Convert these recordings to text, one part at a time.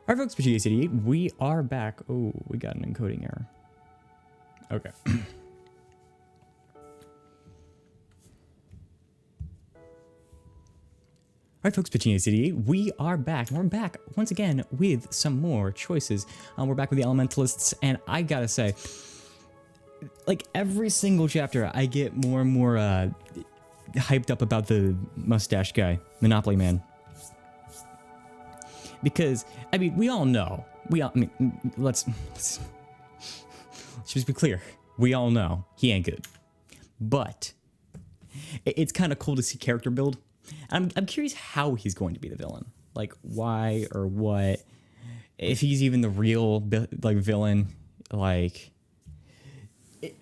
Alright folks, PGA88, we are back. Oh, we got an encoding error. Okay. Alright folks, PGA88, we are back. And we're back once again with some more choices. We're back with the Elementalists, and I gotta say, like every single chapter, I get more and more hyped up about the mustache guy, Monopoly Man. Because, I mean, we all know. Let's just be clear. We all know he ain't good. But it's kind of cool to see character build. I'm curious how he's going to be the villain. Like, why or what? If he's even the real, villain. Like,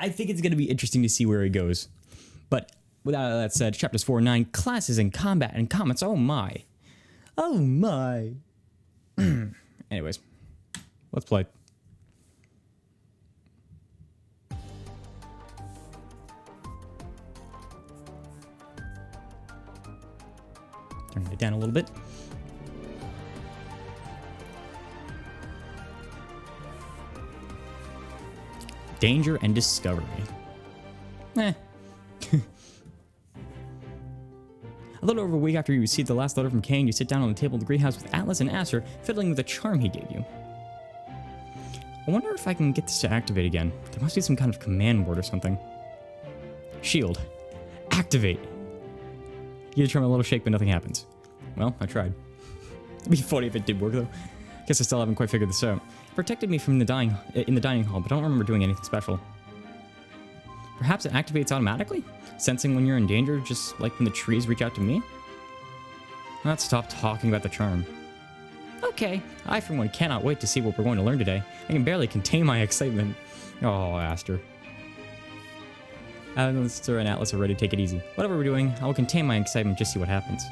I think it's going to be interesting to see where he goes. But, with that said, chapters 4 and 9, classes and combat and comments. Oh my. Oh my. Anyways, let's play. Turn it down a little bit. Danger and discovery. A little over a week after you received the last letter from Kane, you sit down on the table in the greenhouse with Atlas and Aster, fiddling with the charm he gave you. I wonder if I can get this to activate again. There must be some kind of command word or something. Shield. Activate. You determine a little shake, but nothing happens. Well, I tried. It'd be funny if it did work, though. Guess I still haven't quite figured this out. It protected me from in the dining hall, but I don't remember doing anything special. Perhaps it activates automatically? Sensing when you're in danger, just like when the trees reach out to me? Let's stop talking about the charm. Okay, I for one cannot wait to see what we're going to learn today. I can barely contain my excitement. Oh, Aster. Aster and Atlas are ready to take it easy. Whatever we're doing, I will contain my excitement, just see what happens.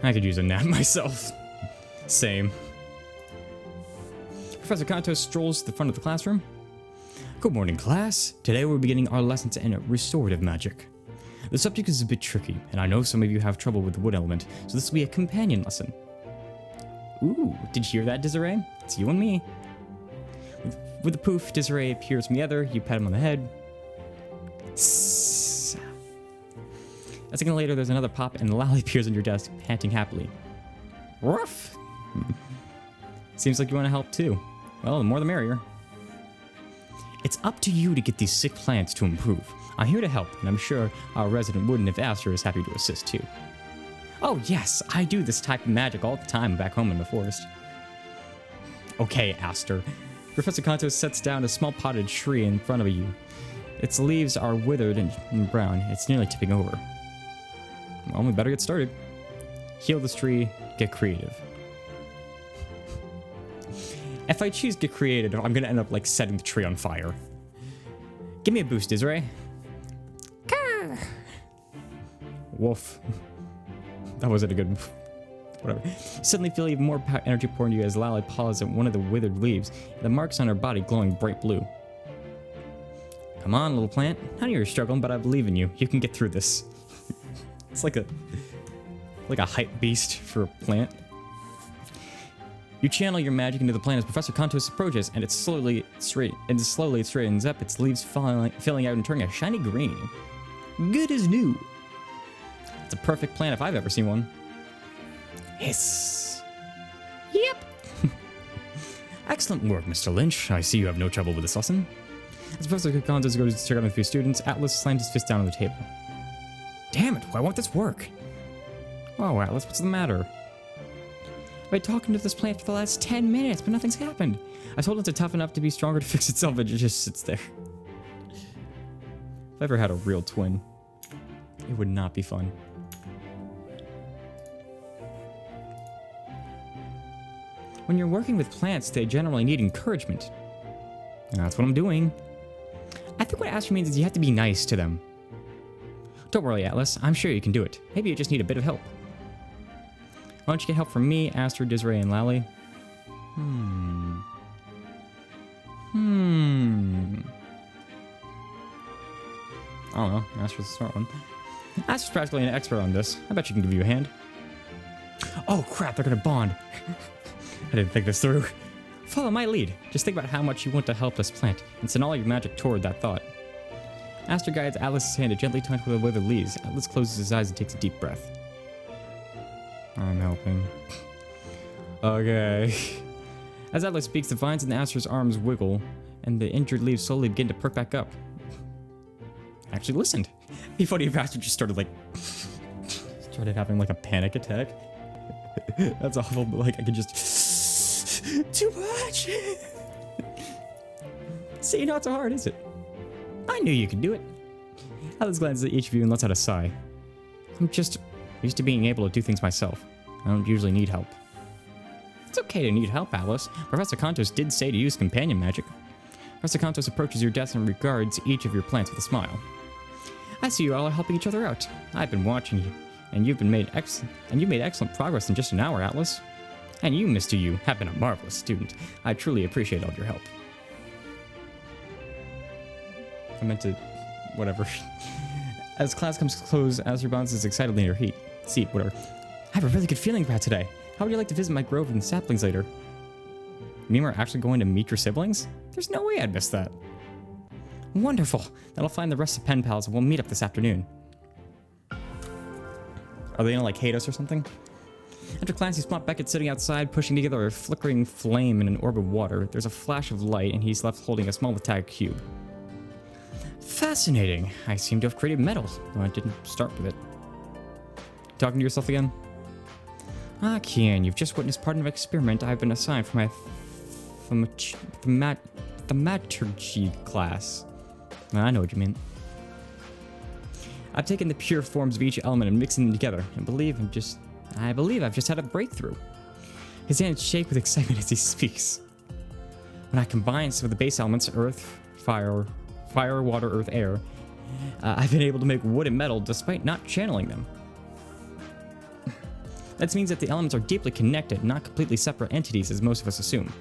I could use a nap myself. Same. Professor Kontos strolls to the front of the classroom. Good morning, class. Today we're beginning our lessons in restorative magic. The subject is a bit tricky, and I know some of you have trouble with the wood element, so this will be a companion lesson. Ooh, did you hear that, Desiree? It's you and me. With a poof, Desiree appears from the other. You pat him on the head. Sss. A second later, there's another pop, and Lally appears on your desk, panting happily. Ruff! Seems like you want to help too. Well, the more the merrier. It's up to you to get these sick plants to improve. I'm here to help, and I'm sure our resident Wouldntve Aster is happy to assist too. Oh yes, I do this type of magic all the time back home in the forest. Okay, Aster. Professor Kontos sets down a small potted tree in front of you. Its leaves are withered and brown. It's nearly tipping over. Well, we better get started. Heal this tree, get creative. If I choose get creative, I'm gonna end up like setting the tree on fire. Give me a boost, Desiree. Wolf. That wasn't a good move. Whatever. You suddenly feel even more energy pouring into you as Lally paws at one of the withered leaves, the marks on her body glowing bright blue. Come on, little plant. I know you're struggling, but I believe in you. You can get through this. It's like a hype beast for a plant. You channel your magic into the plant as Professor Kontos approaches, and it slowly straightens up, its leaves filling out and turning a shiny green. Good as new. It's a perfect plant if I've ever seen one. Hiss. Yep. Excellent work, Mr. Lynch. I see you have no trouble with this lesson. As Professor Kontos goes to check out a few students, Atlas slams his fist down on the table. Damn it, why won't this work? Oh, Atlas, what's the matter? I've been talking to this plant for the last 10 minutes, but nothing's happened. I told it to toughen up to be stronger to fix itself, but it just sits there. If I ever had a real twin, it would not be fun. When you're working with plants, they generally need encouragement. And that's what I'm doing. I think what Aster means is you have to be nice to them. Don't worry, Atlas. I'm sure you can do it. Maybe you just need a bit of help. Why don't you get help from me, Aster, Desiree, and Lally? I don't know. Aster's a smart one. Aster's practically an expert on this. I bet she can give you a hand. Oh crap, they're gonna bond. I didn't think this through. Follow my lead. Just think about how much you want to help this plant, and send all your magic toward that thought. Aster guides Atlas's hand to gently touch with the withered leaves. Atlas closes his eyes and takes a deep breath. I'm helping. Okay. As Atlas speaks, the vines in Aster's arms wiggle, and the injured leaves slowly begin to perk back up. I actually listened. It'd be funny if Aster just started having like a panic attack. That's awful, but like I could just too much. See, not so hard, is it? I knew you could do it. Atlas glances at each of you and lets out a sigh. I'm just used to being able to do things myself. I don't usually need help. It's okay to need help, Atlas. Professor Kontos did say to use companion magic. Professor Kontos approaches your desk and regards each of your plants with a smile. I see you all are helping each other out. I've been watching you, and you made excellent progress in just an hour, Atlas. And you, Mr. Yu, have been a marvelous student. I truly appreciate all your help. I meant to... whatever. As class comes to close, Aster bounces excitedly in her seat, whatever. I have a really good feeling about today. How would you like to visit my grove and saplings later? You mean we're actually going to meet your siblings? There's no way I'd miss that. Wonderful. Then I'll find the rest of pen pals and we'll meet up this afternoon. Are they gonna like hate us or something? After class, you spot Beckett sitting outside, pushing together a flickering flame in an orb of water. There's a flash of light, and he's left holding a small metallic cube. Fascinating. I seem to have created metal, though I didn't start with it. Talking to yourself again? Ah, Kian, you've just witnessed part of an experiment I've been assigned for my thaumaturgy class. I know what you mean. I've taken the pure forms of each element and mixing them together, and I believe I've just had a breakthrough. His hands shake with excitement as he speaks. When I combine some of the base elements, earth, fire, water, earth, air, I've been able to make wood and metal despite not channeling them. That means that the elements are deeply connected, not completely separate entities as most of us assume.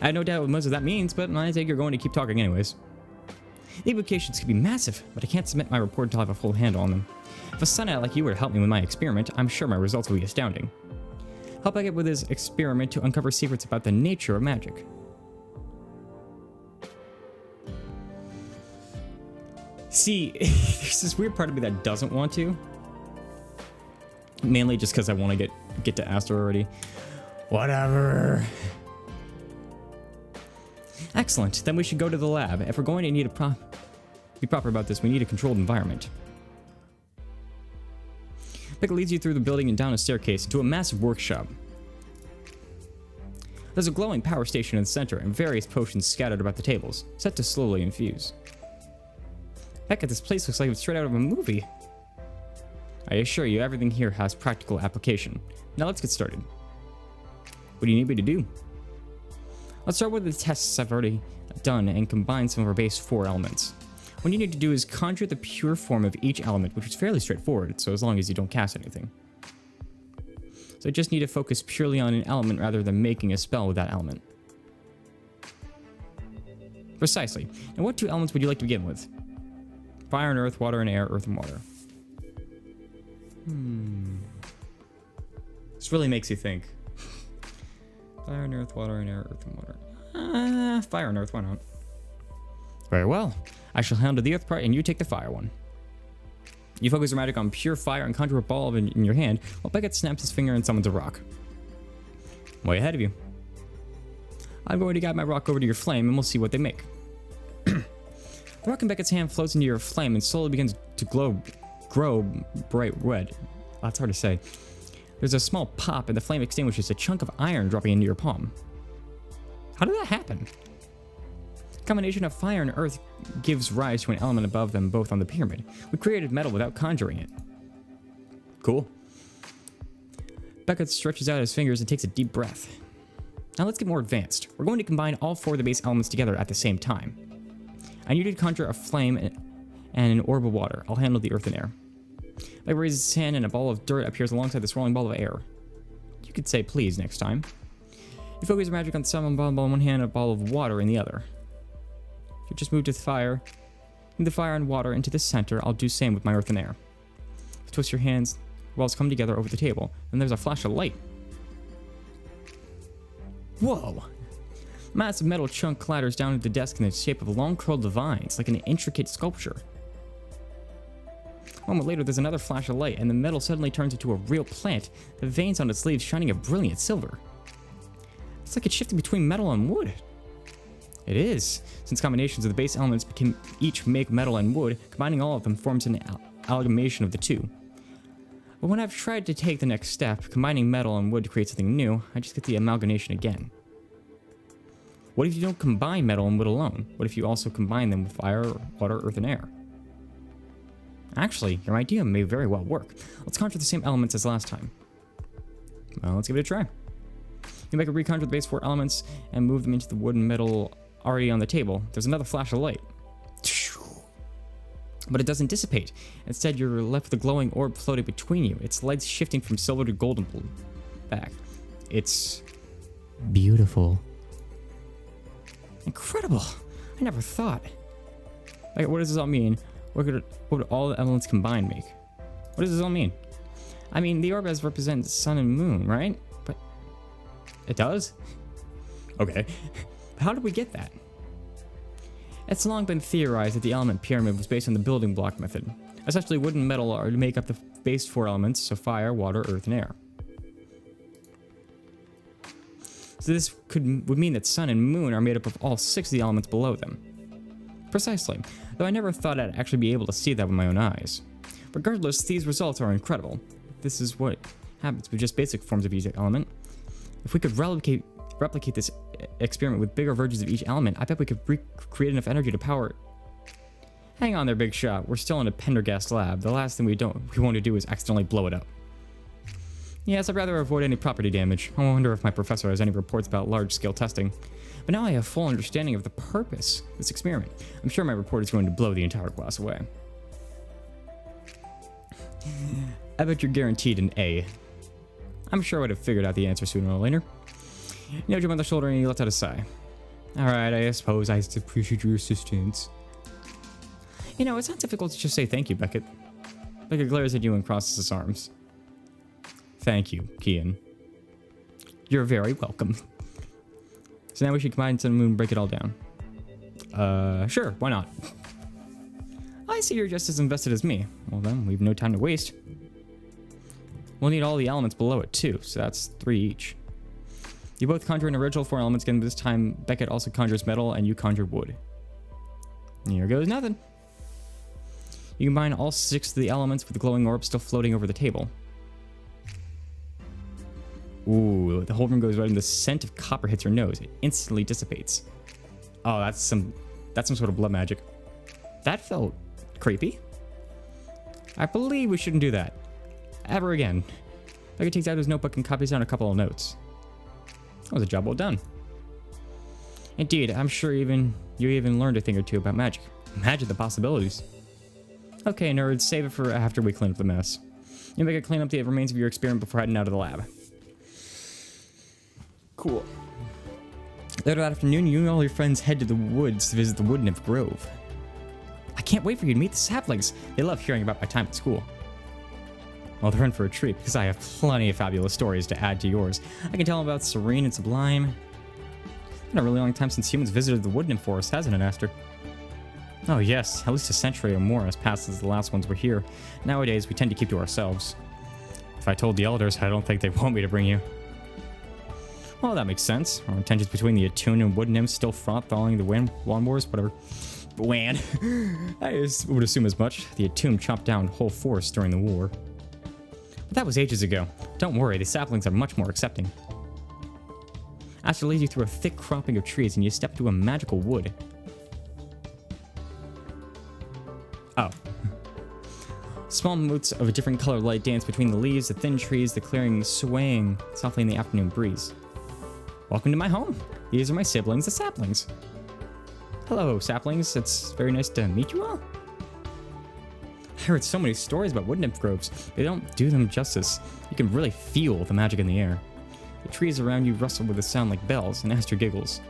I have no doubt what most of that means, but I think you're going to keep talking anyways. The implications could be massive, but I can't submit my report until I have a full handle on them. If a Sunite like you were to help me with my experiment, I'm sure my results will be astounding. Help Beckett with his experiment to uncover secrets about the nature of magic. See, there's this weird part of me that doesn't want to. Mainly just because I want to get to Aster already. Whatever. Excellent. Then we should go to the lab. If we're going to need to be proper about this, we need a controlled environment. Beckett leads you through the building and down a staircase into a massive workshop. There's a glowing power station in the center and various potions scattered about the tables, set to slowly infuse. Beckett, this place looks like it's straight out of a movie. I assure you, everything here has practical application. Now let's get started. What do you need me to do? Let's start with the tests I've already done and combine some of our base 4 elements. What you need to do is conjure the pure form of each element, which is fairly straightforward, so as long as you don't cast anything. So I just need to focus purely on an element rather than making a spell with that element. Precisely. Now what 2 elements would you like to begin with? Fire and earth, water and air, earth and water. This really makes you think. Fire and earth, water and air, earth and water. Fire and earth, why not? Very well. I shall handle the earth part and you take the fire one. You focus your magic on pure fire and conjure a ball in your hand, while Beckett snaps his finger and summons a rock. Way ahead of you. I'm going to guide my rock over to your flame and we'll see what they make. The rock in Beckett's hand floats into your flame and slowly begins to grow bright red. That's hard to say. There's a small pop and the flame extinguishes, a chunk of iron dropping into your palm. How did that happen? A combination of fire and earth gives rise to an element above them both on the pyramid. We created metal without conjuring it. Cool. Beckett stretches out his fingers and takes a deep breath. Now let's get more advanced. We're going to combine all 4 of the base elements together at the same time. I need you to conjure a flame and an orb of water. I'll handle the earth and air. Beckett raises his hand and a ball of dirt appears alongside the swirling ball of air. You could say please next time. You focus your magic on the sun ball in one hand and a ball of water in the other. If you just move to the fire, move the fire and water into the center, I'll do the same with my earth and air. Twist your hands walls come together over the table. Then there's a flash of light. Whoa! Massive metal chunk clatters down to the desk in the shape of long curled vines, like an intricate sculpture. A moment later, there's another flash of light, and the metal suddenly turns into a real plant, the veins on its leaves shining a brilliant silver. It's like it's shifting between metal and wood. It is, since combinations of the base elements can each make metal and wood, combining all of them forms an amalgamation of the two. But when I've tried to take the next step, combining metal and wood to create something new, I just get the amalgamation again. What if you don't combine metal and wood alone? What if you also combine them with fire, water, earth, and air? Actually, your idea may very well work. Let's conjure the same elements as last time. Well, let's give it a try. You make a reconjure the base 4 elements and move them into the wood and metal already on the table. There's another flash of light. But it doesn't dissipate. Instead, you're left with a glowing orb floating between you. Its lights shifting from silver to golden blue. Back. It's beautiful. Incredible. I never thought. Like, what does this all mean? What would all the elements combined make? What does this all mean? I mean, the orb as represents sun and moon, right? But it does? Okay. How did we get that? It's long been theorized that the element pyramid was based on the building block method. Essentially, wood and metal are to make up the base 4 elements, so fire, water, earth, and air. So this would mean that sun and moon are made up of all 6 of the elements below them. Precisely, though I never thought I'd actually be able to see that with my own eyes. Regardless, these results are incredible. This is what happens with just basic forms of each element. If we could replicate this experiment with bigger versions of each element, I bet we could recreate enough energy to power it. Hang on there, big shot. We're still in a Pendergast lab. The last thing we want to do is accidentally blow it up. Yes, I'd rather avoid any property damage. I wonder if my professor has any reports about large-scale testing. But now I have full understanding of the purpose of this experiment. I'm sure my report is going to blow the entire class away. I bet you're guaranteed an A. I'm sure I would have figured out the answer sooner or later. You nudge him on the shoulder and he lets out a sigh. Alright, I suppose I appreciate your assistance. You know, it's not difficult to just say thank you, Beckett. Beckett glares at you and crosses his arms. Thank you, Kian. You're very welcome. So now we should combine Sun and Moon and break it all down. Sure, why not? I see you're just as invested as me. Well then, we've no time to waste. We'll need all the elements below it too, so that's 3 each. You both conjure an original 4 elements again, but this time Beckett also conjures metal and you conjure wood. And here goes nothing. You combine all 6 of the elements with the glowing orb still floating over the table. Ooh, the whole room goes red and the scent of copper hits your nose. It instantly dissipates. Oh, that's some sort of blood magic. That felt creepy. I believe we shouldn't do that. Ever again. Beckett takes out his notebook and copies down a couple of notes. That was a job well done. Indeed, I'm sure you even learned a thing or two about magic. Imagine the possibilities. Okay, nerds, save it for after we clean up the mess. You make a clean up the remains of your experiment before heading out of the lab. Cool. Later that afternoon, you and all your friends head to the woods to visit the Wouldntve Grove. I can't wait for you to meet the saplings. They love hearing about my time at school. Well, they're in for a treat because I have plenty of fabulous stories to add to yours. I can tell them about Serene and Sublime. It's been a really long time since humans visited the Wouldntve Forest, hasn't it, Aster? Oh yes, at least a century or more has passed since the last ones were here. Nowadays, we tend to keep to ourselves. If I told the elders, I don't think they'd want me to bring you. Well, that makes sense. Our tensions between the Attune and Wood nymphs still fraught following the Wan Wars, whatever. Wan. I would assume as much. The Attune chopped down whole forests during the war. But that was ages ago. Don't worry, the saplings are much more accepting. Aster leads you through a thick cropping of trees and you step into a magical wood. Oh. Small motes of a different colored light dance between the leaves, the thin trees, the clearing swaying softly in the afternoon breeze. Welcome to my home. These are my siblings, the saplings. Hello, saplings. It's very nice to meet you all. I heard so many stories about Wouldntve Groves. They don't do them justice. You can really feel the magic in the air. The trees around you rustle with a sound like bells, and Aster giggles.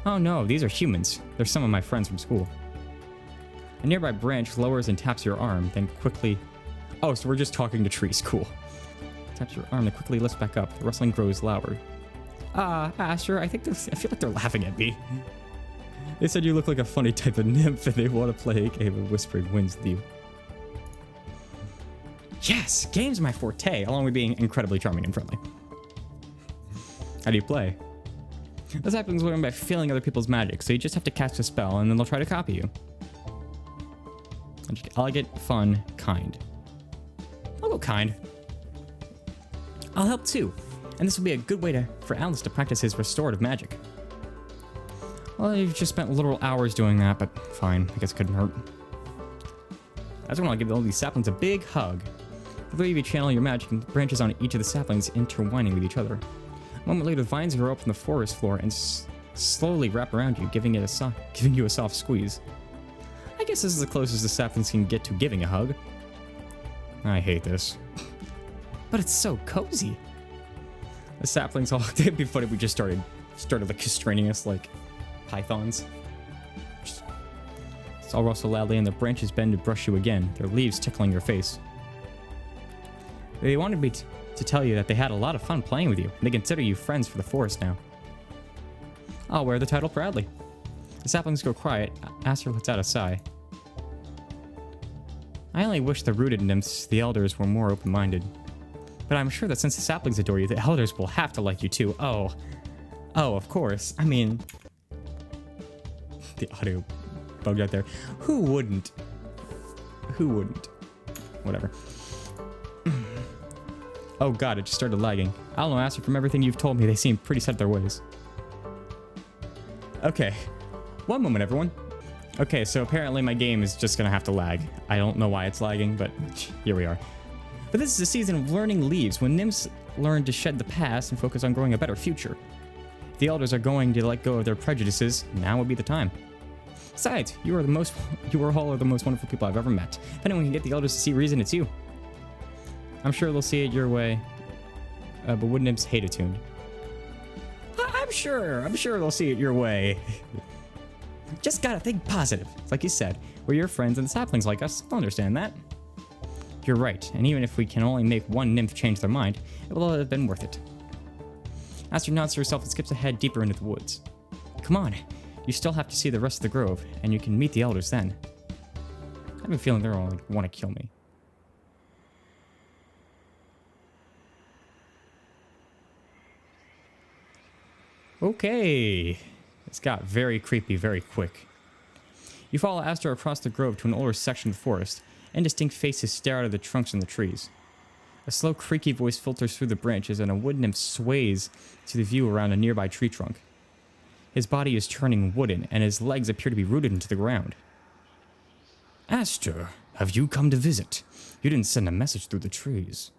Oh no, these are humans. They're some of my friends from school. A nearby branch lowers and taps your arm, then quickly Oh, so we're just talking to trees. Cool. Taps your arm that quickly lifts back up. The rustling grows louder. Aster, I feel like they're laughing at me. They said you look like a funny type of nymph and they want to play a game of Whispering Winds with you. Yes! Games are my forte, along with being incredibly charming and friendly. How do you play? This happens by feeling other people's magic, so you just have to cast a spell and then they'll try to copy you. Elegant, fun, kind. I'll go kind. I'll help too, and this will be a good way for Alice to practice his restorative magic. Well, you've just spent literal hours doing that, but fine, I guess it couldn't hurt. I just want to give all these saplings a big hug. The way you channel your magic and branches on each of the saplings intertwining with each other. A moment later, the vines grow up from the forest floor and slowly wrap around you, giving you a soft squeeze. I guess this is the closest the saplings can get to giving a hug. I hate this. But it's so cozy. The saplings all... It'd be funny if we just started like constraining us like pythons. It's all rustle loudly and the branches bend to brush you again, their leaves tickling your face. They wanted me to tell you that they had a lot of fun playing with you, and they consider you friends for the forest now. I'll wear the title proudly. The saplings go quiet. Aster lets out a sigh. I only wish the rooted nymphs, the elders, were more open-minded. But I'm sure that since the saplings adore you, the elders will have to like you too. Oh, of course. I mean... The audio bugged out there. Who wouldn't? Who wouldn't? Whatever. Oh god, it just started lagging. I don't know, Aster, from everything you've told me, they seem pretty set in their ways. Okay. One moment, everyone. Okay, so apparently my game is just gonna have to lag. I don't know why it's lagging, but here we are. But this is a season of learning leaves, when nymphs learn to shed the past and focus on growing a better future. If the elders are going to let go of their prejudices, now would be the time. Besides, you all are the most wonderful people I've ever met. If anyone can get the elders to see reason, it's you. I'm sure they'll see it your way, but wood nymphs hate attuned. I'm sure they'll see it your way. Just gotta think positive. Like you said, we're your friends and the saplings like us. They'll understand that. You're right, and even if we can only make one nymph change their mind, it will have been worth it. Aster nods to herself and skips ahead deeper into the woods. Come on, you still have to see the rest of the grove, and you can meet the elders then. I have a feeling they're all want to kill me. Okay. This got very creepy very quick. You follow Aster across the grove to an older section of the forest. Indistinct faces stare out of the trunks and the trees. A slow, creaky voice filters through the branches, and a wood nymph sways to the view around a nearby tree trunk. His body is turning wooden, and his legs appear to be rooted into the ground. Aster, have you come to visit? You didn't send a message through the trees.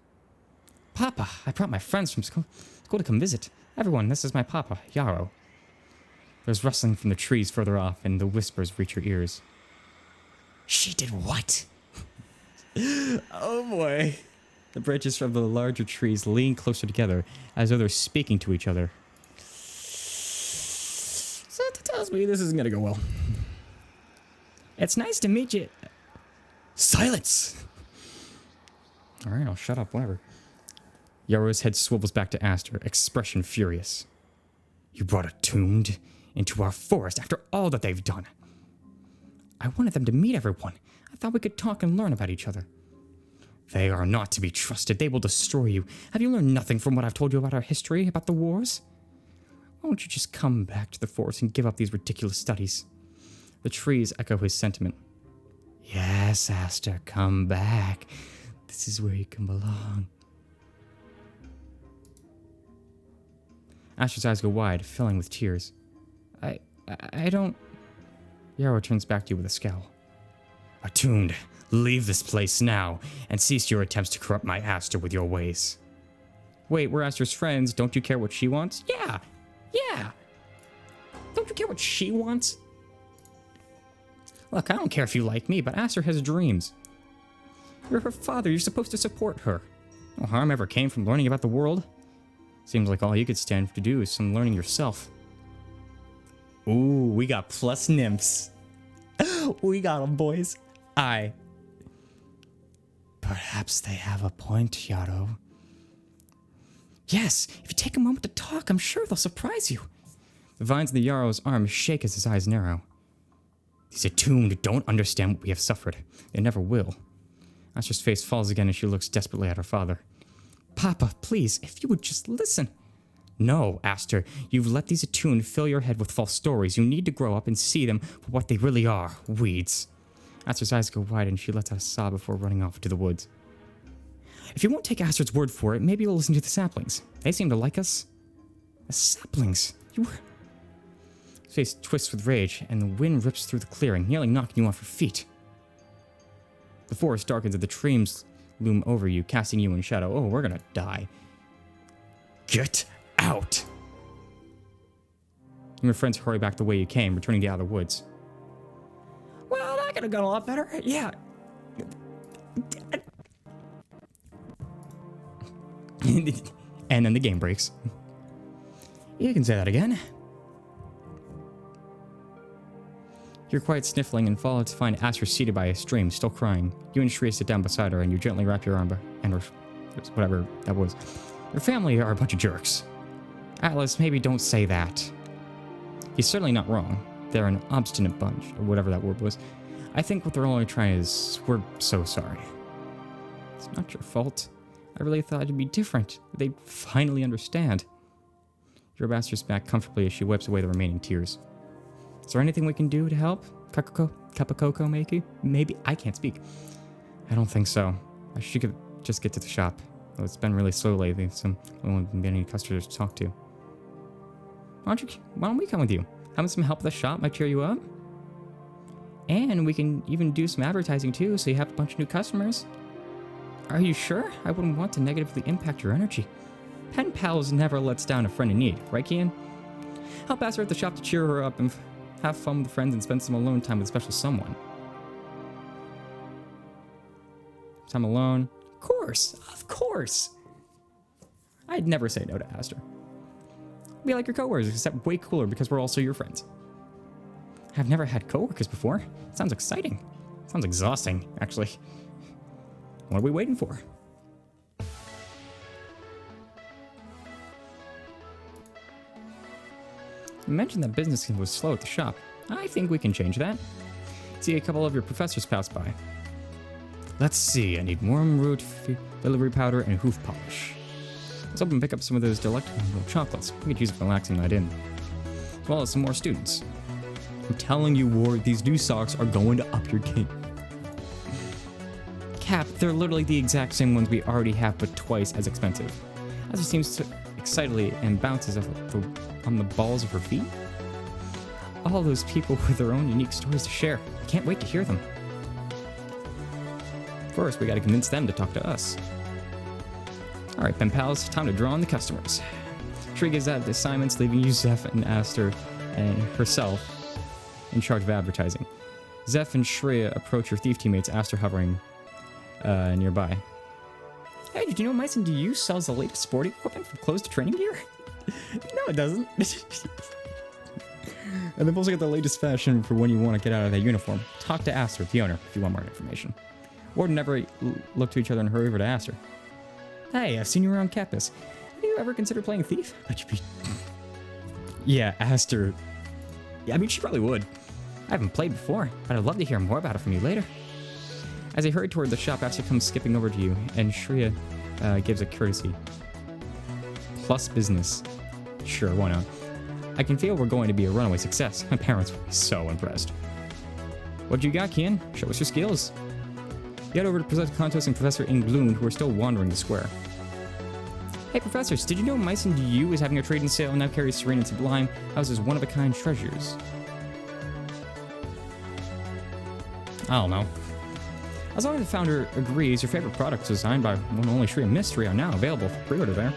Papa, I brought my friends from school to come visit. Everyone, this is my papa, Yarrow. There's rustling from the trees further off, and the whispers reach your ears. She did what? Oh boy. The branches from the larger trees lean closer together, as though they're speaking to each other. So that tells me this isn't gonna go well. It's nice to meet you. Silence! Alright, I'll shut up, whatever. Yarrow's head swivels back to Aster, expression furious. You brought Attuned into our forest after all that they've done. I wanted them to meet everyone. I thought we could talk and learn about each other. They are not to be trusted. They will destroy you. Have you learned nothing from what I've told you about our history, about the wars? Why don't you just come back to the forest and give up these ridiculous studies? The trees echo his sentiment. Yes, Aster, come back. This is where you can belong. Aster's eyes go wide, filling with tears. I don't... Yarrow turns back to you with a scowl. Attuned, leave this place now, and cease your attempts to corrupt my Aster with your ways. Wait, we're Aster's friends. Don't you care what she wants? Yeah! Don't you care what she wants? Look, I don't care if you like me, but Aster has dreams. You're her father. You're supposed to support her. No harm ever came from learning about the world. Seems like all you could stand to do is some learning yourself. Ooh, we got plus nymphs. We got them, boys. But Perhaps they have a point, Yaro. Yes, if you take a moment to talk, I'm sure they'll surprise you. The vines in the Yaro's arm shake as his eyes narrow. These attuned don't understand what we have suffered. They never will. Aster's face falls again as she looks desperately at her father. Papa, please, if you would just listen. No, Aster, you've let these attuned fill your head with false stories. You need to grow up and see them for what they really are, weeds. Aster's eyes go wide and she lets out a sob before running off into the woods. If you won't take Aster's word for it, maybe you'll listen to the saplings. They seem to like us. The saplings? You were... His face twists with rage, and the wind rips through the clearing, nearly knocking you off your feet. The forest darkens and the trees loom over you, casting you in shadow. Oh, we're gonna die. Get out! And your friends hurry back the way you came, returning to the outer woods. Well, that could have gone a lot better. Yeah. And then the game breaks. You can say that again. You're quite sniffling and fall to find Aster seated by a stream, still crying. You and Shreya sit down beside her and you gently wrap your arm and whatever that was. Your family are a bunch of jerks. Atlas, maybe don't say that. He's certainly not wrong. They're an obstinate bunch, or whatever that word was. I think what they're only trying is, we're so sorry. It's not your fault. I really thought it'd be different. They'd finally understand. You rub Aster's back comfortably as she wipes away the remaining tears. Is there anything we can do to help? Cup of cocoa, maybe? I can't speak. I don't think so. I should just get to the shop. Well, it's been really slow lately, so I don't have any customers to talk to. Why don't we come with you? Having some help at the shop might cheer you up. And we can even do some advertising too, so you have a bunch of new customers. Are you sure? I wouldn't want to negatively impact your energy. Pen pals never lets down a friend in need, right, Kian? Help Aster at the shop to cheer her up and have fun with friends and spend some alone time with a special someone. Time alone? Of course. I'd never say no to Aster. Be like your coworkers, except way cooler because we're also your friends. I've never had coworkers before. Sounds exciting. Sounds exhausting, actually. What are we waiting for? You mentioned that business was slow at the shop. I think we can change that. See a couple of your professors pass by. Let's see, I need wormroot, delivery powder, and hoof polish. Let's open and pick up some of those delectable chocolates. We could use it for a relaxing night in. As well as some more students. I'm telling you, Ward, these new socks are going to up your game. Cap, they're literally the exact same ones we already have, but twice as expensive. As it seems to excitedly and bounces on the balls of her feet. All those people with their own unique stories to share. Can't wait to hear them. First, we gotta convince them to talk to us. Alright, pen pals, time to draw in the customers. Shreya gives out the assignments, leaving you, Zeph, and Aster, and herself in charge of advertising. Zeph and Shreya approach your thief teammates, Aster hovering nearby. Hey, did you know Mice and DU sells the latest sporting equipment from clothes to training gear? No, it doesn't. And they've also got the latest fashion for when you want to get out of that uniform. Talk to Aster, the owner, if you want more information. Warden never look to each other and hurry over to Aster. Hey, I've seen you around campus. Have you ever considered playing thief? Bet you be... Yeah, Aster. Yeah, I mean, she probably would. I haven't played before, but I'd love to hear more about it from you later. As they hurry toward the shop, Aster comes skipping over to you, and Shreya gives a courtesy. Plus business. Sure, why not? I can feel we're going to be a runaway success. My parents will be so impressed. What you got, Kian? Show us your skills. You head over to Professor Kontos and Professor Bloom, who are still wandering the square. Hey, professors, did you know Mice and DU is having a trade-in sale and now carries Serene and Sublime houses one-of-a-kind treasures? I don't know. As long as the founder agrees, your favorite products designed by one and only Shreya Mystery are now available for pre-order there.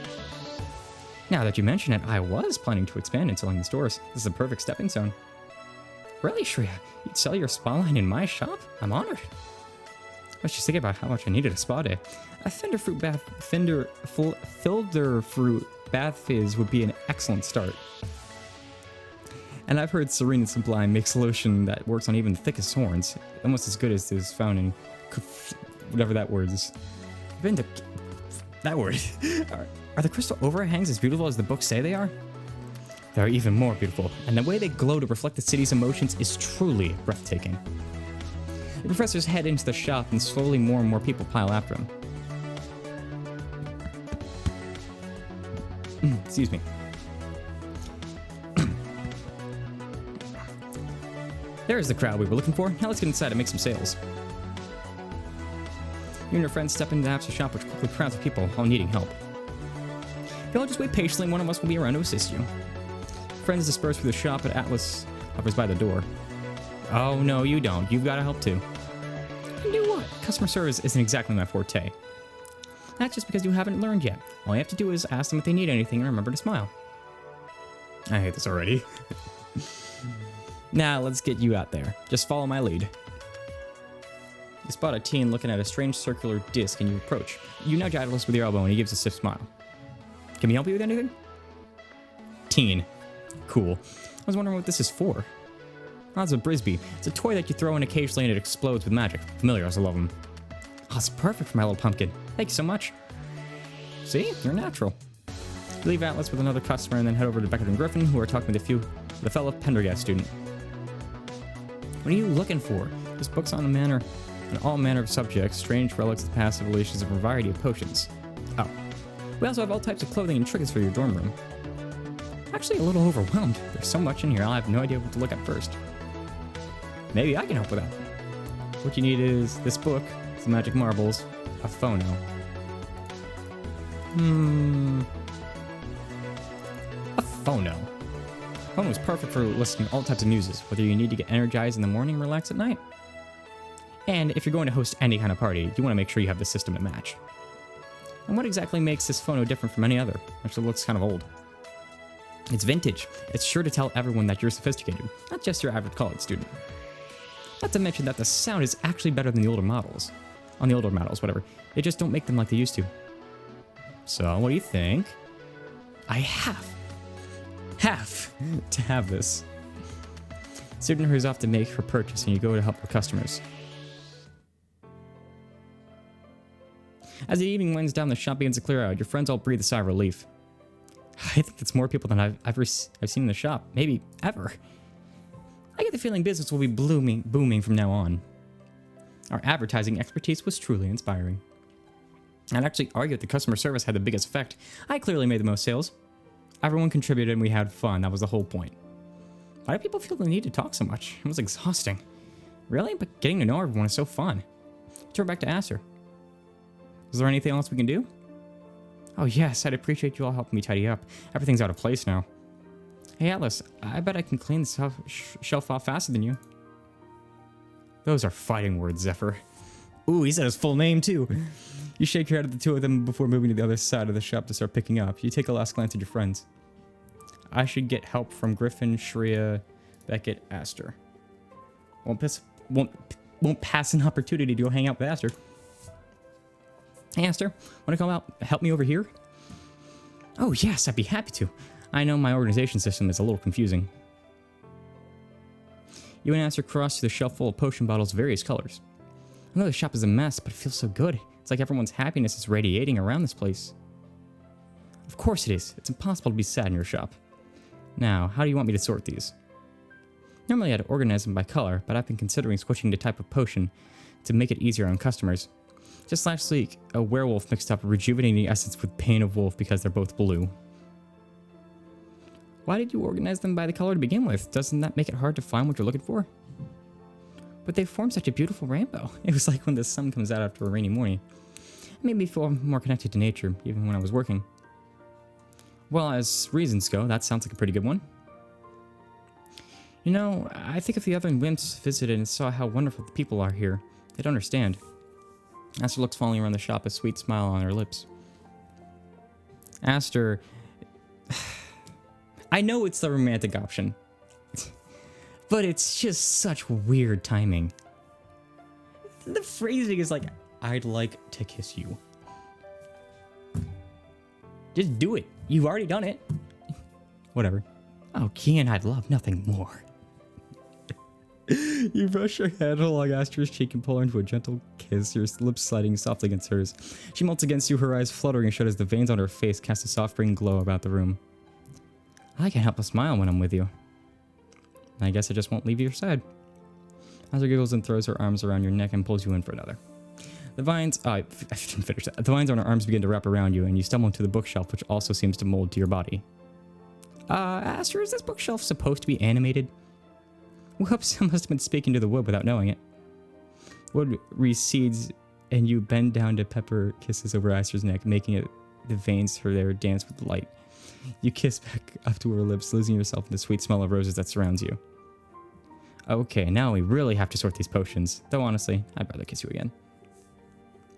Now that you mention it, I was planning to expand into selling the stores. This is a perfect stepping stone. Really, Shreya? You'd sell your spa line in my shop? I'm honored. I was just thinking about how much I needed a spa day. A filter fruit bath fizz would be an excellent start. And I've heard Serene and Sublime makes lotion that works on even the thickest horns, almost as good as those found in whatever that word is. Been to that word. Are the crystal overhangs as beautiful as the books say they are? They're even more beautiful, and the way they glow to reflect the city's emotions is truly breathtaking. The professors head into the shop, and slowly more and more people pile after him. Excuse me. There's the crowd we were looking for. Now let's get inside and make some sales. You and your friends step into the Aster shop, which quickly crowds of people, all needing help. If you'll just wait patiently, and one of us will be around to assist you. Friends disperse through the shop, but Atlas hovers by the door. Oh, no, you don't. You've got to help too. And do what? Customer service isn't exactly my forte. That's just because you haven't learned yet. All you have to do is ask them if they need anything and remember to smile. I hate this already. Now, let's get you out there. Just follow my lead. You spot a teen looking at a strange circular disc and you approach. You nudge Atlas with your elbow and he gives a stiff smile. Can we help you with anything? Teen. Cool. I was wondering what this is for. Oh, it's a Brisbee. It's a toy that you throw in occasionally and it explodes with magic. Familiars, I love them. Oh, it's perfect for my little pumpkin. Thank you so much. See? You're natural. You leave Atlas with another customer and then head over to Beckett and Griffin, who are talking with the fellow Pendergast student. What are you looking for? There's books on all manner of subjects, strange relics of the past, evolutions, and a variety of potions. Oh. We also have all types of clothing and trinkets for your dorm room. Actually a little overwhelmed. There's so much in here, I'll have no idea what to look at first. Maybe I can help with that. What you need is this book, some magic marbles, a phono. A phono. Phono is perfect for listening to all types of muses, whether you need to get energized in the morning or relax at night. And if you're going to host any kind of party, you want to make sure you have the system to match. And what exactly makes this phono different from any other? Actually, it looks kind of old. It's vintage. It's sure to tell everyone that you're sophisticated, not just your average college student. Not to mention that the sound is actually better than the older models. On the older models, whatever. They just don't make them like they used to. So, what do you think? I have to have this. Student hurries off to make her purchase, and you go to help her customers. As the evening winds down, the shop begins to clear out. Your friends all breathe a sigh of relief. I think it's more people than I've seen in the shop, maybe ever. I get the feeling business will be booming from now on. Our advertising expertise was truly inspiring. I'd actually argue that the customer service had the biggest effect. I clearly made the most sales. Everyone contributed and we had fun. That was the whole point. Why do people feel the need to talk so much? It was exhausting. Really? But getting to know everyone is so fun. Turn back to Aster. Is there anything else we can do? Oh yes, I'd appreciate you all helping me tidy up. Everything's out of place now. Hey Atlas, I bet I can clean this shelf off faster than you. Those are fighting words, Zephyr. Ooh, he said his full name too. You shake your head at the two of them before moving to the other side of the shop to start picking up. You take a last glance at your friends. I should get help from Griffin, Shreya, Beckett, Aster. Won't pass an opportunity to go hang out with Aster. Hey Aster, want to come out help me over here? Oh yes, I'd be happy to. I know my organization system is a little confusing. You and Aster cross through the shelf full of potion bottles of various colors. I know the shop is a mess, but it feels so good. It's like everyone's happiness is radiating around this place. Of course it is. It's impossible to be sad in your shop. Now, how do you want me to sort these? Normally I'd organize them by color, but I've been considering switching to type of potion to make it easier on customers. Just last week, a werewolf mixed up rejuvenating essence with pain of wolf because they're both blue. Why did you organize them by the color to begin with? Doesn't that make it hard to find what you're looking for? But they form such a beautiful rainbow. It was like when the sun comes out after a rainy morning. It made me feel more connected to nature, even when I was working. Well, as reasons go, that sounds like a pretty good one. You know, I think if the other wimps visited and saw how wonderful the people are here, they'd understand. Aster looks falling around the shop, a sweet smile on her lips. Aster... I know it's the romantic option, but it's just such weird timing. The phrasing is like, I'd like to kiss you. Just do it. You've already done it. Whatever. Oh, Kian, I'd love nothing more. You brush her head along Aster's cheek and pull her into a gentle kiss, your lips sliding softly against hers. She melts against you, her eyes fluttering shut as the veins on her face cast a soft green glow about the room. I can't help but smile when I'm with you. I guess I just won't leave your side. Aster giggles and throws her arms around your neck and pulls you in for another. The vines, I didn't finish that. The vines on her arms begin to wrap around you, and you stumble into the bookshelf, which also seems to mold to your body. Aster, is this bookshelf supposed to be animated? Whoops, I must have been speaking to the wood without knowing it. Wood recedes, and you bend down to pepper kisses over Aster's neck, making it the veins for there dance with light. You kiss back up to her lips, losing yourself in the sweet smell of roses that surrounds you. Okay, now we really have to sort these potions. Though honestly, I'd rather kiss you again.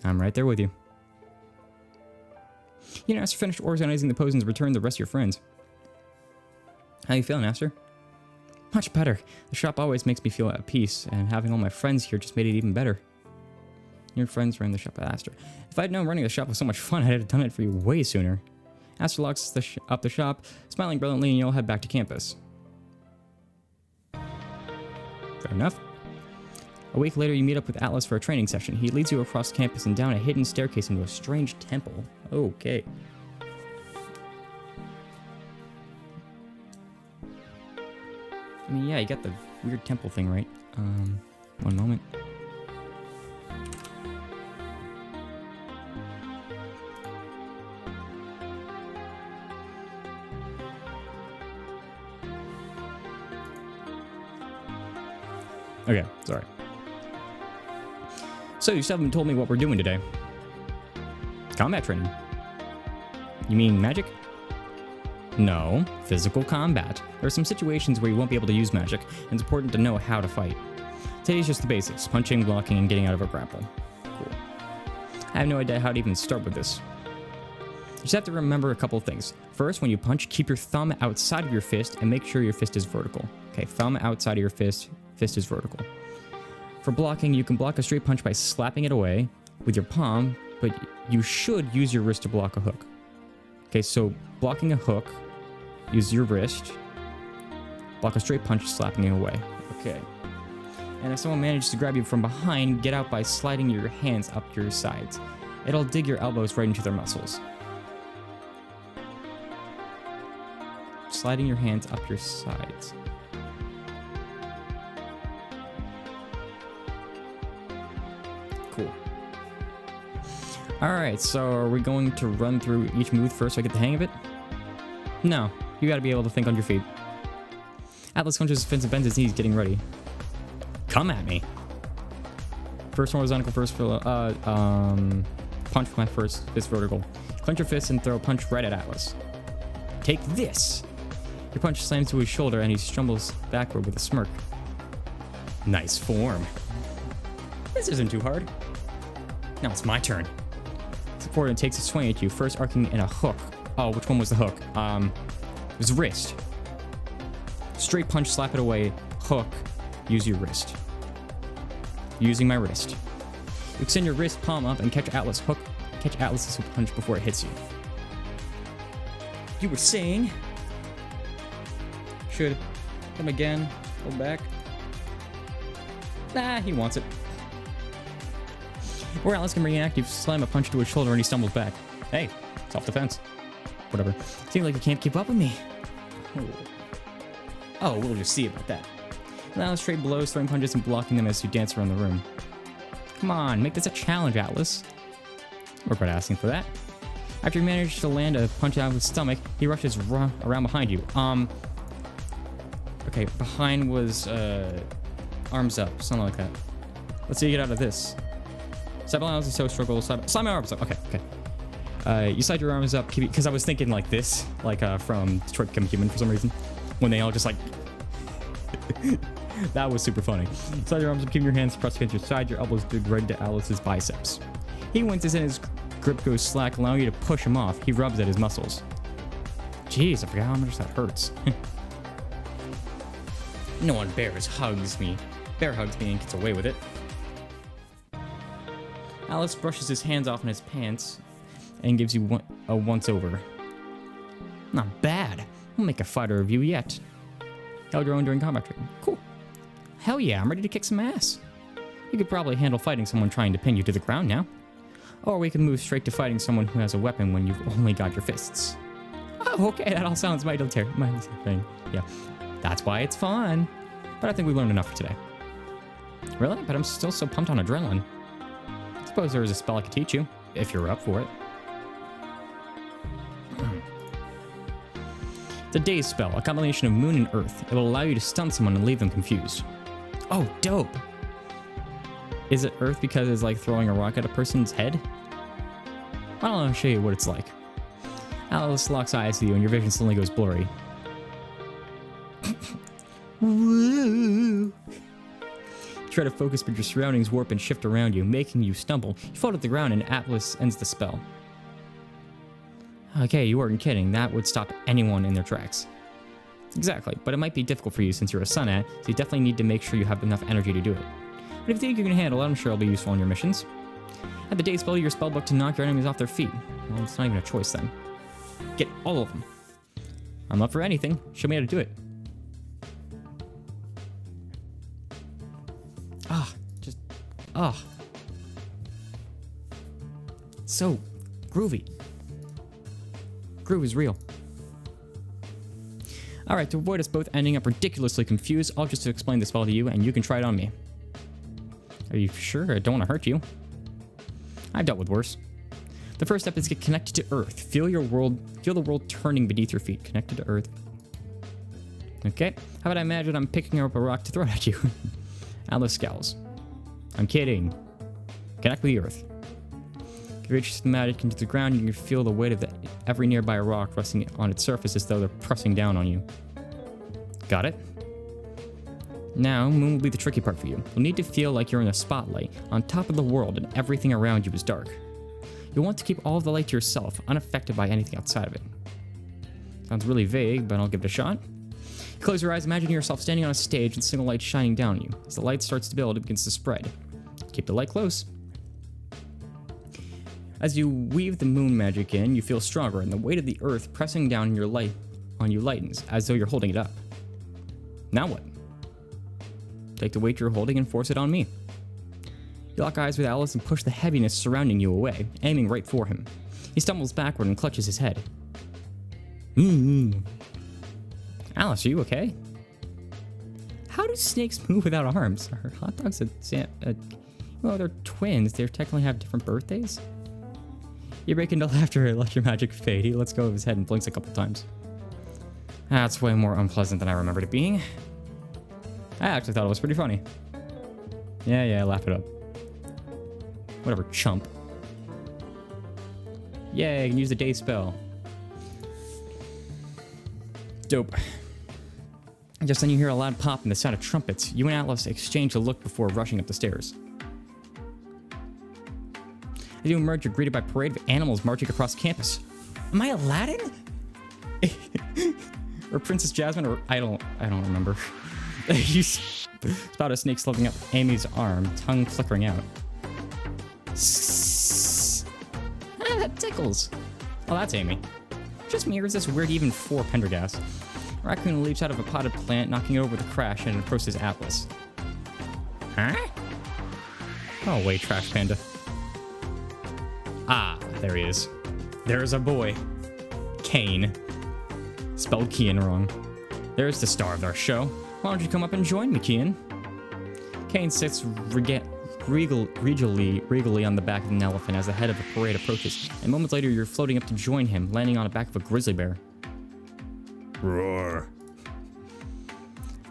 I'm right there with you. You and Aster finished organizing the potions and returned the rest of your friends. How you feeling, Aster? Much better. The shop always makes me feel at peace, and having all my friends here just made it even better. Your friends ran the shop at Aster. If I'd known running the shop was so much fun, I'd have done it for you way sooner. Aster locks up the shop, smiling brilliantly, and you'll head back to campus. Fair enough. A week later, you meet up with Atlas for a training session. He leads you across campus and down a hidden staircase into a strange temple. Okay. I mean, yeah, you got the weird temple thing, right? One moment. Okay, sorry. So, you still haven't told me what we're doing today. Combat training. You mean magic? No, physical combat. There are some situations where you won't be able to use magic, and it's important to know how to fight. Today's just the basics, punching, blocking, and getting out of a grapple. Cool. I have no idea how to even start with this. You just have to remember a couple of things. First, when you punch, keep your thumb outside of your fist and make sure your fist is vertical. Okay, thumb outside of your fist, fist is vertical. For blocking, you can block a straight punch by slapping it away with your palm, but you should use your wrist to block a hook. Okay, so blocking a hook, use your wrist, block a straight punch, slapping it away. Okay. And if someone manages to grab you from behind, get out by sliding your hands up your sides. It'll dig your elbows right into their muscles. Sliding your hands up your sides. Cool. Alright, so are we going to run through each move first so I get the hang of it? No, you gotta be able to think on your feet. Atlas punches Fence and bends his knees, getting ready. Come at me. First horizontal, first punch for my first fist vertical. Clench your fist and throw a punch right at Atlas. Take this! Your punch slams to his shoulder and he stumbles backward with a smirk. Nice form. This isn't too hard. Now it's my turn. Forward and takes a swing at you, first arcing in a hook. Oh, which one was the hook? It was wrist. Straight punch, slap it away. Hook, use your wrist. Using my wrist. You extend your wrist palm up and catch Atlas' hook. Catch Atlas' punch before it hits you. You were saying? Should hit him again. Go back. Nah, he wants it. Or Atlas can react, you slam a punch to his shoulder and he stumbles back. Hey, self-defense. Whatever. Seems like you can't keep up with me. Oh, we'll just see about that. Now let's trade blows, throwing punches and blocking them as you dance around the room. Come on, make this a challenge, Atlas. We're quite asking for that. After you manage to land a punch out of his stomach, he rushes around behind you. Okay, behind was, arms up, something like that. Let's see you get out of this. Side balance and toe struggle. Slide my arms up. Okay. You slide your arms up, because I was thinking like this, like from Detroit Become Human for some reason, when they all just like. That was super funny. Slide your arms up, keeping your hands pressed against your side, your elbows dig right into Alice's biceps. He winces and his grip goes slack, allowing you to push him off. He rubs at his muscles. Jeez, I forgot how much that hurts. No one hugs me and gets away with it. Alice brushes his hands off in his pants and gives you a once-over. Not bad. I'll make a fighter of you yet. Held your own during combat training. Cool. Hell Hell yeah, I'm ready to kick some ass. You could probably handle fighting someone trying to pin you to the ground now. Or we can move straight to fighting someone who has a weapon when you've only got your fists. Oh, okay, that all sounds mighty thing. Yeah, that's why it's fun. But I think we learned enough for today. Really? But I'm still so pumped on adrenaline. I suppose there is a spell I could teach you, if you're up for it. It's a daze spell, a combination of moon and earth. It will allow you to stun someone and leave them confused. Oh, dope! Is it earth because it's like throwing a rock at a person's head? I don't know, I'll show you what it's like. Alice locks eyes with you and your vision suddenly goes blurry. Woo! Try to focus, but your surroundings warp and shift around you, making you stumble. You fall to the ground and Atlas ends the spell. Okay, you weren't kidding. That would stop anyone in their tracks. Exactly, but it might be difficult for you since you're a Sunat, so you definitely need to make sure you have enough energy to do it. But if you think you can handle it, I'm sure it'll be useful in your missions. Add the day spell to your spellbook to knock your enemies off their feet. Well, it's not even a choice then. Get all of them. I'm up for anything. Show me how to do it. So groovy. Groove is real. Alright, to avoid us both ending up ridiculously confused, I'll just explain the spell to you and you can try it on me. Are you sure? I don't want to hurt you. I've dealt with worse. The first step is to get connected to Earth. Feel the world turning beneath your feet. Connected to Earth. Okay. How about I imagine I'm picking up a rock to throw at you? Alice scowls. I'm kidding. Connect with the Earth. If you reach the magic into the ground, you can feel the weight of every nearby rock resting on its surface as though they're pressing down on you. Got it? Now, moon will be the tricky part for you. You'll need to feel like you're in a spotlight, on top of the world, and everything around you is dark. You'll want to keep all of the light to yourself, unaffected by anything outside of it. Sounds really vague, but I'll give it a shot. You close your eyes, imagine yourself standing on a stage with single light shining down on you. As the light starts to build, it begins to spread. Keep the light close. As you weave the moon magic in, you feel stronger, and the weight of the earth pressing down on you lightens, as though you're holding it up. Now what? Take the weight you're holding and force it on me. You lock eyes with Alice and push the heaviness surrounding you away, aiming right for him. He stumbles backward and clutches his head. Alice, are you okay? How do snakes move without arms? Are hot dogs well, they're twins. They technically have different birthdays. You break into laughter and let your magic fade. He lets go of his head and blinks a couple times. That's way more unpleasant than I remembered it being. I actually thought it was pretty funny. Yeah, laugh it up. Whatever, chump. Yay, I can use the day spell. Dope. Just then you hear a loud pop and the sound of trumpets. You and Atlas exchange a look before rushing up the stairs. As you emerge, you're greeted by a parade of animals marching across campus. Am I Aladdin? Or Princess Jasmine, or I don't remember. You spot a snake slithering up Amy's arm, tongue flickering out. That tickles. Oh, that's Amy. Just me, or is this weird even for Pendergast? A raccoon leaps out of a potted plant, knocking it over with a crash, and approaches Atlas. Huh? Oh, wait, Trash Panda. Ah, there he is. There's our boy. Kane. Spelled Kian wrong. There's the star of our show. Why don't you come up and join me, Kian? Kane sits regally on the back of an elephant as the head of a parade approaches, and moments later you're floating up to join him, landing on the back of a grizzly bear. Roar.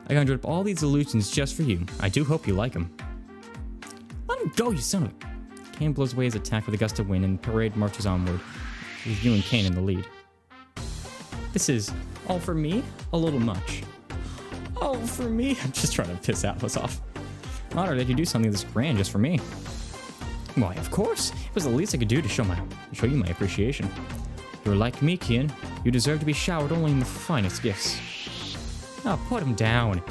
I conjured up all these illusions just for you. I do hope you like them. Let him go, you son of a... Kane blows away his attack with a gust of wind, and the parade marches onward, with you and Kane in the lead. This is all for me? A little much. All for me? I'm just trying to piss Atlas off. I'm honored that you do something this grand just for me. Why, of course. It was the least I could do to show you my appreciation. You're like me, Kian. You deserve to be showered only in the finest gifts. Oh, put him down.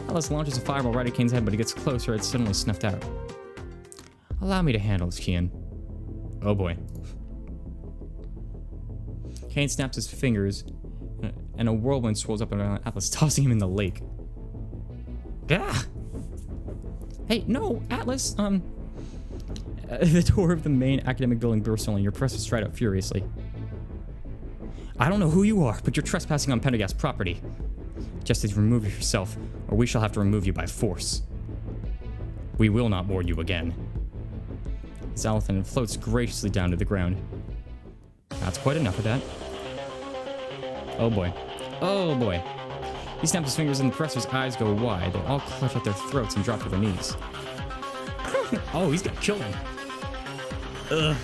Atlas launches a fireball right at Kane's head, but he gets closer, it's suddenly snuffed out. Allow me to handle this, Kian. Oh boy. Kane snaps his fingers, and a whirlwind swirls up around Atlas, tossing him in the lake. Gah! Hey, no, Atlas, the door of the main academic building bursts open and your professor stride out furiously. I don't know who you are, but you're trespassing on Pendergast's property. Just as remove yourself, or we shall have to remove you by force. We will not board you again. Zalathan floats graciously down to the ground. That's quite enough of that. Oh boy. Oh boy. He snaps his fingers and the professor's eyes go wide. They all clutch at their throats and drop to their knees. Oh, he's gonna kill him. Ugh.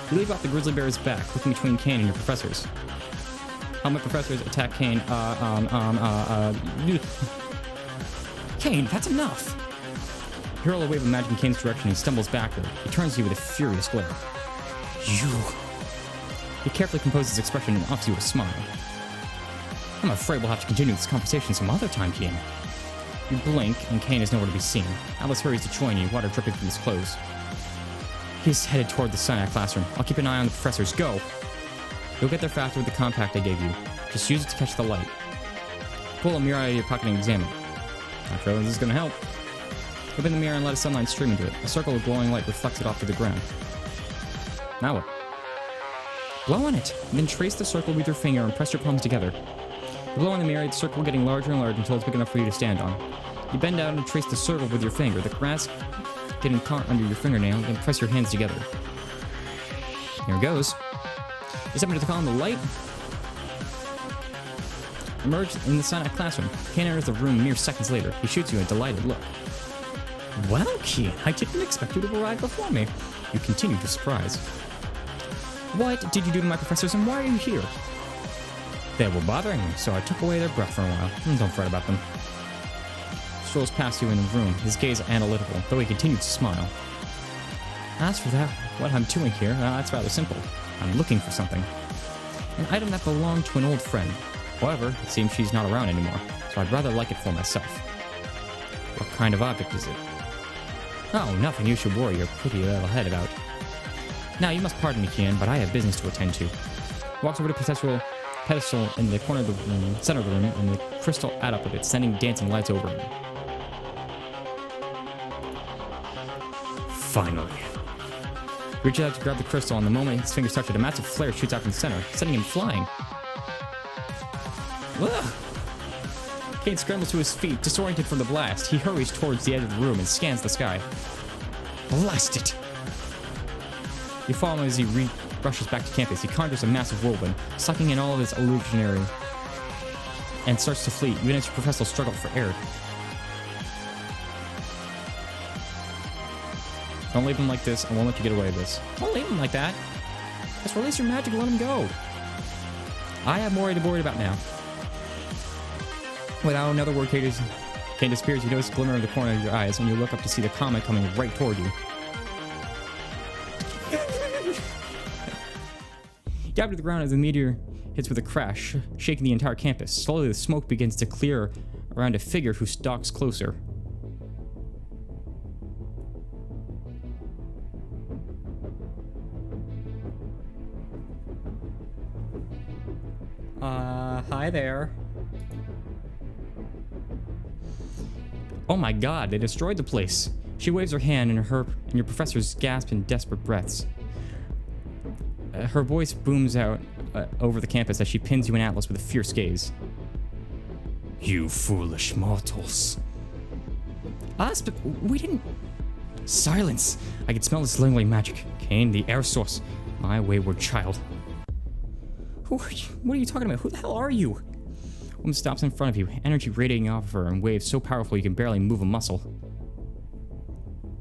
You leap off the grizzly bear's back, looking between Kane and your professors. Helmet professors attack Kane. Kane, that's enough! You hurl a wave of magic in Kane's direction and he stumbles backward. He turns to you with a furious glare. You. He carefully composes his expression and offers you a smile. I'm afraid we'll have to continue this conversation some other time, Kane. You blink, and Kane is nowhere to be seen. Alice hurries to join you, water dripping from his clothes. He's headed toward the cyanide classroom. I'll keep an eye on the professors. Go! You'll get there faster with the compact I gave you. Just use it to catch the light. Pull a mirror out of your pocket and examine it. Not sure this is going to help. Open the mirror and let a sunlight stream into it. A circle of glowing light reflects it off to the ground. Now what? Blow on it, and then trace the circle with your finger and press your palms together. You blow on the mirror, the circle getting larger and larger until it's big enough for you to stand on. You bend down and trace the circle with your finger. The grass getting caught under your fingernail, then press your hands together. Here it goes. You step into the column of light. Emerge in the cyanide classroom. Kane enters the room mere seconds later. He shoots you a delighted look. Well, Kane, I didn't expect you to arrive before me. You continue to surprise. What did you do to my professors and why are you here? They were bothering me, so I took away their breath for a while. Don't fret about them. Strolls past you in the room, his gaze analytical, though he continued to smile. As for that, what I'm doing here, that's rather simple. I'm looking for something. An item that belonged to an old friend. However, it seems she's not around anymore, so I'd rather like it for myself. What kind of object is it? Oh, nothing you should worry your pretty little head about. Now, you must pardon me, Kian, but I have business to attend to. Walks over to the pedestal in the corner of the room, center of the room, and the crystal add up of it, sending dancing lights over him. Finally. Reaches out to grab the crystal, and the moment his fingers touch it, a massive flare shoots out from the center, sending him flying. Ugh. Kane scrambles to his feet, disoriented from the blast. He hurries towards the edge of the room and scans the sky. Blast it! You follow him as he rushes back to campus. He conjures a massive whirlwind, sucking in all of his illusionary, and starts to flee, even as your professor struggles for air. Don't leave him like this. I won't let you get away with this. Don't leave him like that. Just release your magic and let him go. I have more to worry about now. Without another word, Kane disappears. You notice a glimmer in the corner of your eyes, and you look up to see the comet coming right toward you. Dive to the ground as the meteor hits with a crash, shaking the entire campus. Slowly, the smoke begins to clear around a figure who stalks closer. Hi there. Oh my god, they destroyed the place. She waves her hand and your professors gasp in desperate breaths. Her voice booms out over the campus as she pins you in Atlas with a fierce gaze. You foolish mortals. Us, but we didn't... Silence! I can smell this lingering magic. Kane, the air source. My wayward child. Who are you? What are you talking about? Who the hell are you? Woman stops in front of you, energy radiating off of her and waves so powerful you can barely move a muscle.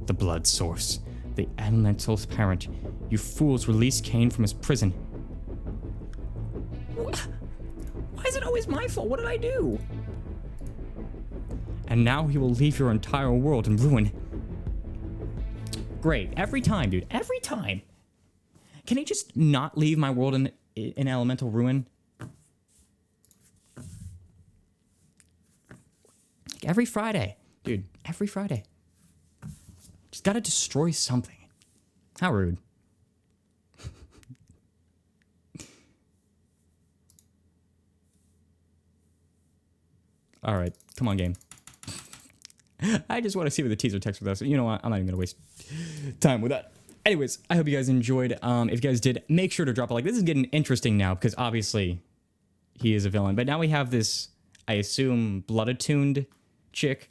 The blood source. The Elementalist parent. You fools released Kane from his prison. Why is it always my fault? What did I do? And now he will leave your entire world in ruin. Great. Every time, dude. Every time. Can he just not leave my world in elemental ruin? Like every Friday. Dude, every Friday. Just gotta destroy something. How rude. Alright, come on, game. I just want to see what the teaser text with us. You know what? I'm not even going to waste time with that. Anyways, I hope you guys enjoyed. If you guys did, make sure to drop a like. This is getting interesting now because obviously he is a villain. But now we have this, I assume, blood-attuned chick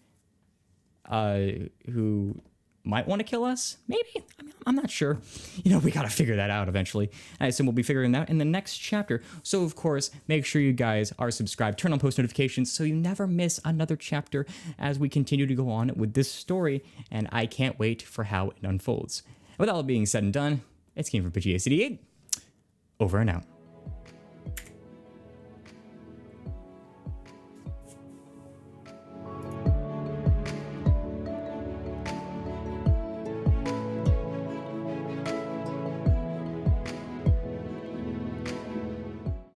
who might want to kill us. Maybe. I mean, I'm not sure. You know, we got to figure that out eventually. I assume we'll be figuring that out in the next chapter. So, of course, make sure you guys are subscribed. Turn on post notifications so you never miss another chapter as we continue to go on with this story. And I can't wait for how it unfolds. With all being said and done, it's King from PGACD8. Over and out.